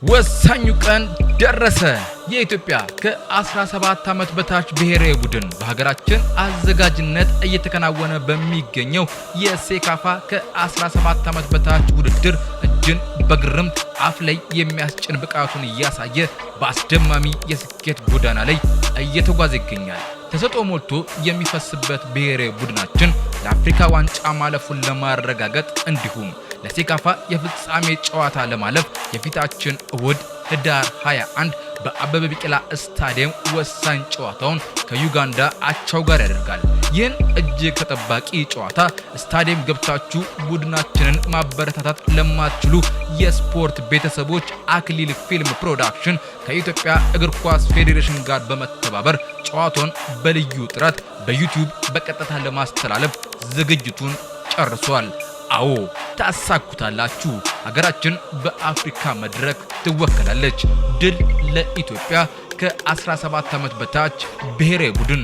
ወሳኙ ቀን ደረሰ። የኢትዮጵያ ከ17 ዓመት በታች ብሔራዊ ቡድን በሀገራችን አዘጋጅነት እየተከናወነ በሚገኘው የሴካፋ ከ17 ዓመት በታች ውድድር እጅን በግርምት አፍ ላይ የሚያስጭን ብቃቱን እያሳየ በአስደማሚ የስኬት ጎዳና ላይ እየተጓዘ ይገኛል። ተሰጥኦ ሞልቶ የሚፈስበት ብሔራዊ ቡድናችን ለአፍሪካ ዋንጫ ማለፉን ለማረጋገጥ እንዲሁም ለሴካፋ የፍጻሜ ጨዋታ ለማለፍ የፊታችን እሁድ ህዳር 21 በአበበ ቢቂላ ስታዲየም ወሳኝ ጨዋታውን ከዩጋንዳ አቻው ጋር ያደርጋል። ይህን እጅግ ተጠባቂ ጨዋታ ስታዲየም ገብታችሁ ቡድናችንን ማበረታታት ለማትችሉ የስፖርት ቤተሰቦች አክሊል ፊልም ፕሮዳክሽን ከኢትዮጵያ እግር ኳስ ፌዴሬሽን ጋር በመተባበር ጨዋታውን በልዩ ጥራት በዩቲዩብ በቀጥታ ለማስተላለፍ ዝግጅቱን ጨርሷል። አዎ ታሳኩታላችሁ። ሀገራችን በአፍሪካ መድረክ ትወከላለች። ድል ለኢትዮጵያ ከ17 ዓመት በታች ብሔራዊ ቡድን።